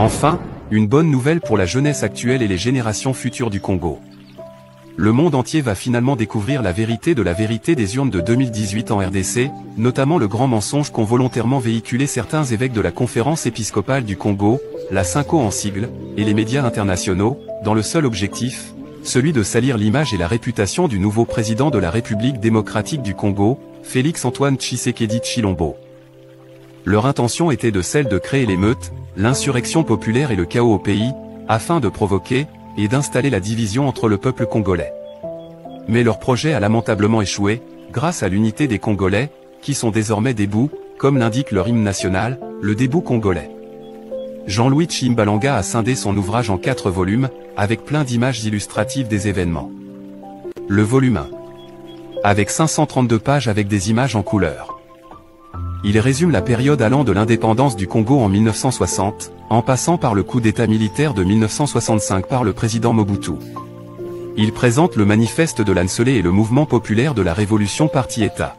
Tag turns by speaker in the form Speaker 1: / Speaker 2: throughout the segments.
Speaker 1: Enfin, une bonne nouvelle pour la jeunesse actuelle et les générations futures du Congo. Le monde entier va finalement découvrir la vérité des urnes de 2018 en RDC, notamment le grand mensonge qu'ont volontairement véhiculé certains évêques de la conférence épiscopale du Congo, la SYNCO en sigle, et les médias internationaux, dans le seul objectif, celui de salir l'image et la réputation du nouveau président de la République démocratique du Congo, Félix-Antoine Tshisekedi Tshilombo. Leur intention était celle de créer l'émeute, l'insurrection populaire et le chaos au pays, afin de provoquer et d'installer la division entre le peuple congolais. Mais leur projet a lamentablement échoué, grâce à l'unité des Congolais, qui sont désormais debout, comme l'indique leur hymne national, le debout congolais. Jean-Louis Tshimbalanga a scindé son ouvrage en 4 volumes, avec plein d'images illustratives des événements. Le volume 1. Avec 532 pages avec des images en couleur. Il résume la période allant de l'indépendance du Congo en 1960, en passant par le coup d'état militaire de 1965 par le président Mobutu. Il présente le manifeste de l'Anselé et le mouvement populaire de la révolution parti-État.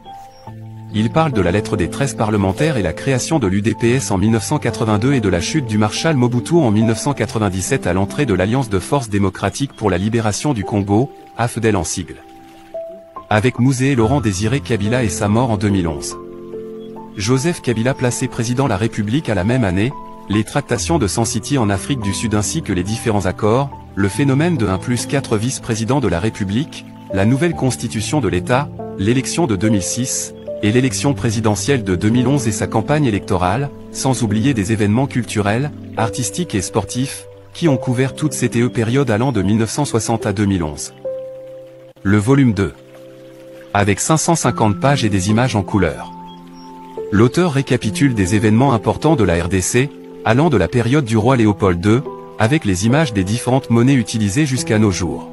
Speaker 1: Il parle de la lettre des 13 parlementaires et la création de l'UDPS en 1982 et de la chute du maréchal Mobutu en 1997 à l'entrée de l'Alliance de forces démocratiques pour la libération du Congo, AFDEL en sigle. Avec Mouzé Laurent Désiré Kabila et sa mort en 2011. Joseph Kabila placé président de la République à la même année, les tractations de San City en Afrique du Sud ainsi que les différents accords, le phénomène de 1+4 vice-présidents de la République, la nouvelle constitution de l'État, l'élection de 2006, et l'élection présidentielle de 2011 et sa campagne électorale, sans oublier des événements culturels, artistiques et sportifs, qui ont couvert toute cette période allant de 1960 à 2011. Le volume 2. Avec 550 pages et des images en couleur. L'auteur récapitule des événements importants de la RDC, allant de la période du roi Léopold II, avec les images des différentes monnaies utilisées jusqu'à nos jours.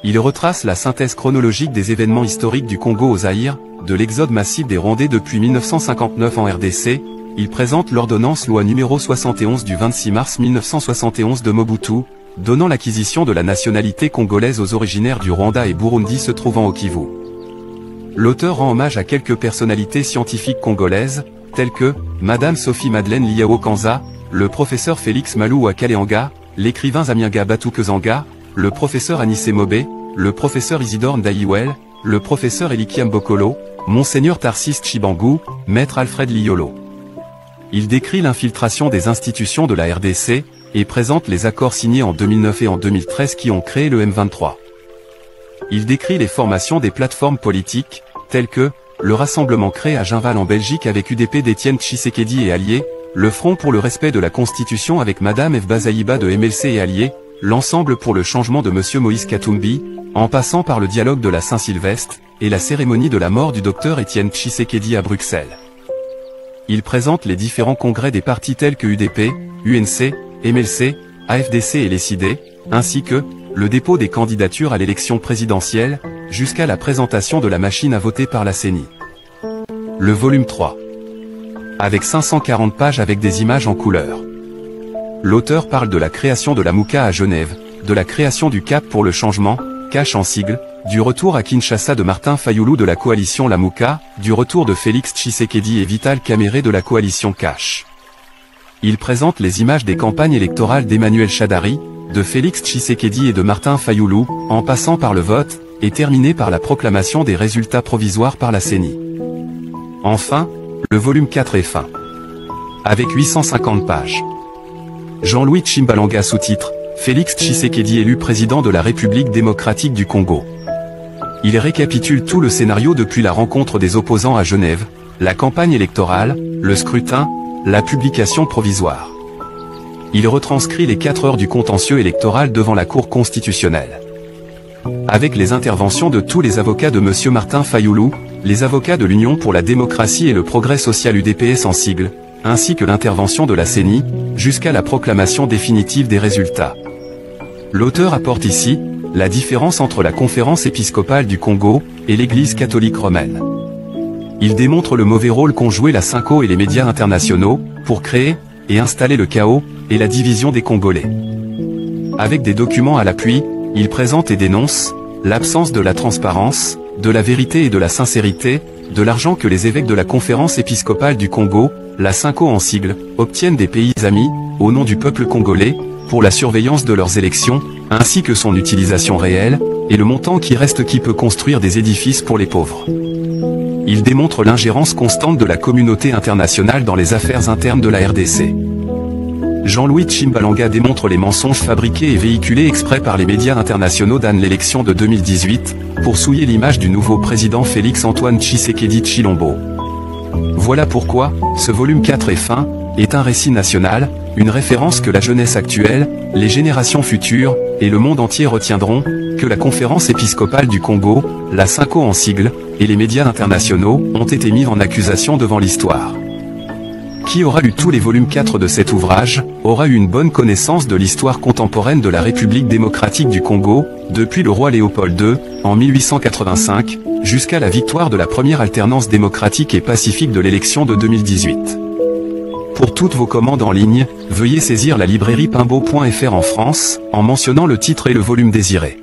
Speaker 1: Il retrace la synthèse chronologique des événements historiques du Congo au Zaïre, de l'exode massif des Rwandais depuis 1959 en RDC, il présente l'ordonnance loi numéro 71 du 26 mars 1971 de Mobutu, donnant l'acquisition de la nationalité congolaise aux originaires du Rwanda et Burundi se trouvant au Kivu. L'auteur rend hommage à quelques personnalités scientifiques congolaises, telles que Madame Sophie Madeleine Liao Kanza, le professeur Félix Malou Akaleanga, l'écrivain Zamienga Batukezanga, le professeur Anissé Mobé, le professeur Isidore Ndayiwel, le professeur Elikiam Bokolo, Monseigneur Tarsis Tshibangou, Maître Alfred Liolo. Il décrit l'infiltration des institutions de la RDC, et présente les accords signés en 2009 et en 2013 qui ont créé le M23. Il décrit les formations des plateformes politiques, telles que le rassemblement créé à Ginval en Belgique avec UDP d'Étienne Tshisekedi et alliés, le Front pour le respect de la Constitution avec Madame Eva Zaïba de MLC et alliés, l'Ensemble pour le changement de Monsieur Moïse Katumbi, en passant par le dialogue de la Saint-Sylvestre, et la cérémonie de la mort du docteur Étienne Tshisekedi à Bruxelles. Il présente les différents congrès des partis tels que UDP, UNC, MLC, AFDC et les CID, ainsi que le dépôt des candidatures à l'élection présidentielle, jusqu'à la présentation de la machine à voter par la CENI. Le volume 3. Avec 540 pages avec des images en couleur. L'auteur parle de la création de la Mouka à Genève, de la création du Cap pour le changement, CACH en sigle, du retour à Kinshasa de Martin Fayoulou de la coalition La Mouka, du retour de Félix Tshisekedi et Vital Kamerhe de la coalition CACH. Il présente les images des campagnes électorales d'Emmanuel Shadari, de Félix Tshisekedi et de Martin Fayoulou, en passant par le vote, et terminé par la proclamation des résultats provisoires par la CENI. Enfin, le volume 4 est fin. Avec 850 pages. Jean-Louis Tshimbalanga sous-titre, Félix Tshisekedi élu président de la République démocratique du Congo. Il récapitule tout le scénario depuis la rencontre des opposants à Genève, la campagne électorale, le scrutin, la publication provisoire. Il retranscrit les 4 heures du contentieux électoral devant la Cour constitutionnelle. Avec les interventions de tous les avocats de M. Martin Fayoulou, les avocats de l'Union pour la démocratie et le progrès social UDPS en sigle, ainsi que l'intervention de la CENI, jusqu'à la proclamation définitive des résultats. L'auteur apporte ici la différence entre la conférence épiscopale du Congo et l'Église catholique romaine. Il démontre le mauvais rôle qu'ont joué la SYNCO et les médias internationaux pour créer et installer le chaos et la division des Congolais. Avec des documents à l'appui, il présente et dénonce l'absence de la transparence, de la vérité et de la sincérité de l'argent que les évêques de la Conférence épiscopale du Congo, la CINCO en sigle, obtiennent des pays amis, au nom du peuple congolais, pour la surveillance de leurs élections, ainsi que son utilisation réelle, et le montant qui reste qui peut construire des édifices pour les pauvres. Il démontre l'ingérence constante de la communauté internationale dans les affaires internes de la RDC. Jean-Louis Tshimbalanga démontre les mensonges fabriqués et véhiculés exprès par les médias internationaux dans l'élection de 2018, pour souiller l'image du nouveau président Félix-Antoine Tshisekedi Tshilombo. Voilà pourquoi, ce volume 4 est fin, est un récit national, une référence que la jeunesse actuelle, les générations futures, et le monde entier retiendront, que la Conférence épiscopale du Congo, la CINCO en sigle, et les médias internationaux, ont été mis en accusation devant l'histoire. Qui aura lu tous les volumes 4 de cet ouvrage, aura eu une bonne connaissance de l'histoire contemporaine de la République démocratique du Congo, depuis le roi Léopold II, en 1885, jusqu'à la victoire de la première alternance démocratique et pacifique de l'élection de 2018. Pour toutes vos commandes en ligne, veuillez saisir la librairie Pimbo.fr en France, en mentionnant le titre et le volume désiré.